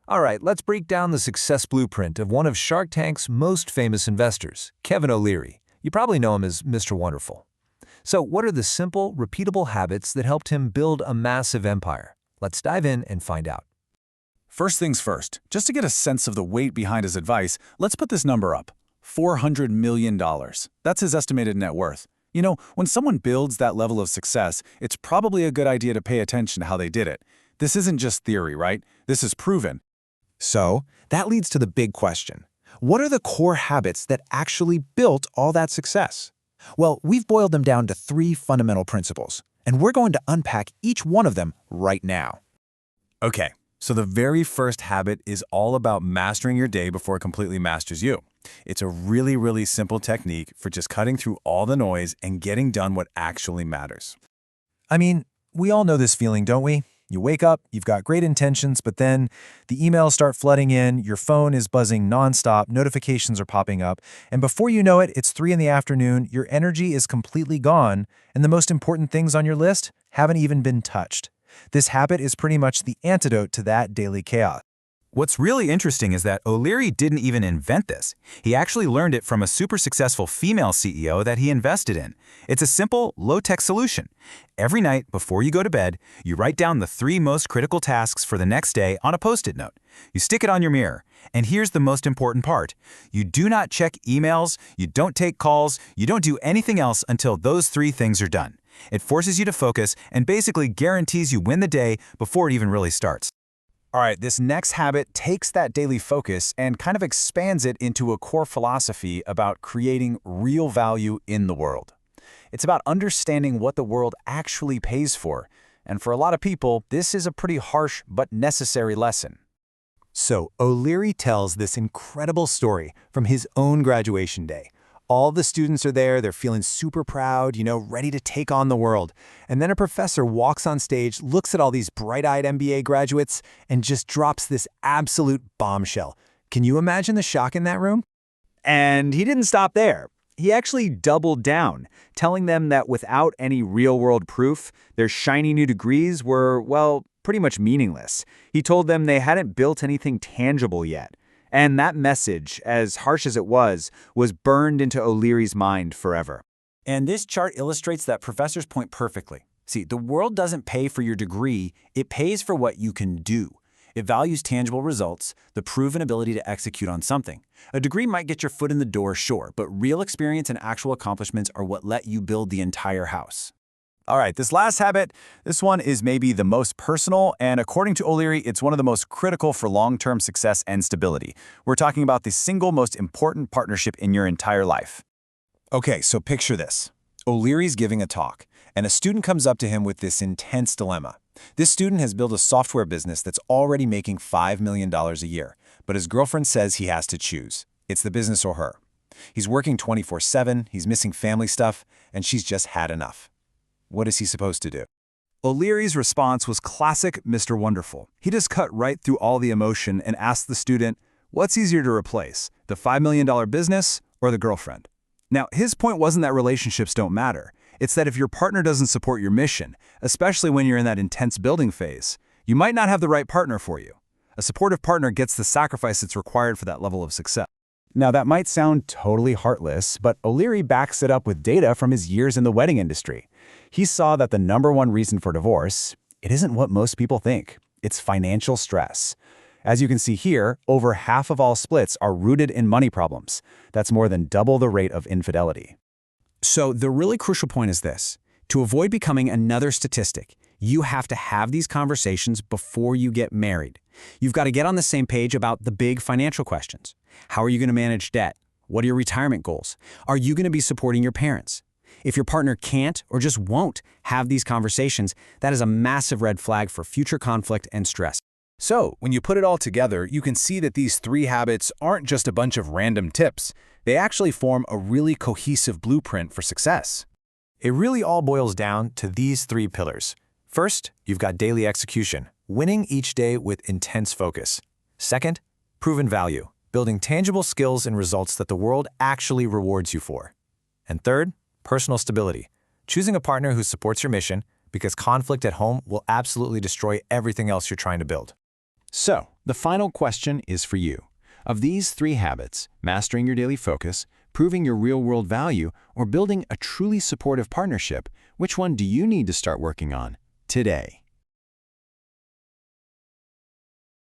All right, let's break down the success blueprint of one of Shark Tank's most famous investors, Kevin O'Leary. You probably know him as Mr. Wonderful. So what are the simple, repeatable habits that helped him build a massive empire? Let's dive in and find out. First things first, just to get a sense of the weight behind his advice, let's put this number up. $400 million. That's his estimated net worth. You know, when someone builds that level of success, it's probably a good idea to pay attention to how they did it. This isn't just theory, right? This is proven. So, that leads to the big question. What are the core habits that actually built all that success? Well, we've boiled them down to 3 fundamental principles, and we're going to unpack each one of them right now. Okay, so the very first habit is all about mastering your day before it completely masters you. It's a really simple technique for just cutting through all the noise and getting done what actually matters. I mean, we all know this feeling, don't we? You wake up, you've got great intentions, but then the emails start flooding in, your phone is buzzing nonstop, notifications are popping up, and before you know it, it's 3 in the afternoon, your energy is completely gone, and the most important things on your list haven't even been touched. This habit is pretty much the antidote to that daily chaos. What's really interesting is that O'Leary didn't even invent this. He actually learned it from a super successful female CEO that he invested in. It's a simple, low-tech solution. Every night before you go to bed, you write down the 3 most critical tasks for the next day on a Post-it note. You stick it on your mirror. And here's the most important part. You do not check emails, you don't take calls, you don't do anything else until those 3 things are done. It forces you to focus and basically guarantees you win the day before it even really starts. All right, this next habit takes that daily focus and kind of expands it into a core philosophy about creating real value in the world. It's about understanding what the world actually pays for, and for a lot of people, this is a pretty harsh but necessary lesson. So, O'Leary tells this incredible story from his own graduation day. All the students are there, they're feeling super proud, ready to take on the world. And then a professor walks on stage, looks at all these bright-eyed MBA graduates, and just drops this absolute bombshell. Can you imagine the shock in that room? And he didn't stop there. He actually doubled down, telling them that without any real-world proof, their shiny new degrees were, well, pretty much meaningless. He told them they hadn't built anything tangible yet. And that message, as harsh as it was burned into O'Leary's mind forever. And this chart illustrates that professor's point perfectly. See, the world doesn't pay for your degree, it pays for what you can do. It values tangible results, the proven ability to execute on something. A degree might get your foot in the door, sure, but real experience and actual accomplishments are what let you build the entire house. All right, this last habit, this one is maybe the most personal, and according to O'Leary, it's one of the most critical for long-term success and stability. We're talking about the single most important partnership in your entire life. Okay, so picture this. O'Leary's giving a talk, and a student comes up to him with this intense dilemma. This student has built a software business that's already making $5 million a year, but his girlfriend says he has to choose. It's the business or her. He's working 24/7, he's missing family stuff, and she's just had enough. What is he supposed to do? O'Leary's response was classic Mr. Wonderful. He just cut right through all the emotion and asked the student, what's easier to replace, the $5 million business or the girlfriend? Now, his point wasn't that relationships don't matter. It's that if your partner doesn't support your mission, especially when you're in that intense building phase, you might not have the right partner for you. A supportive partner gets the sacrifice that's required for that level of success. Now, that might sound totally heartless, but O'Leary backs it up with data from his years in the wedding industry. He saw that the #1 reason for divorce, it isn't what most people think. It's financial stress. As you can see here, over half of all splits are rooted in money problems. That's more than double the rate of infidelity. So the really crucial point is this. To avoid becoming another statistic, you have to have these conversations before you get married. You've got to get on the same page about the big financial questions. How are you going to manage debt? What are your retirement goals? Are you going to be supporting your parents? If your partner can't or just won't have these conversations, that is a massive red flag for future conflict and stress. So, when you put it all together, you can see that these 3 habits aren't just a bunch of random tips. They actually form a really cohesive blueprint for success. It really all boils down to these 3 pillars. First, you've got daily execution, winning each day with intense focus. Second, proven value, building tangible skills and results that the world actually rewards you for. And third, personal stability, choosing a partner who supports your mission because conflict at home will absolutely destroy everything else you're trying to build. So, the final question is for you. Of these 3 habits, mastering your daily focus, proving your real-world value, or building a truly supportive partnership, which one do you need to start working on today?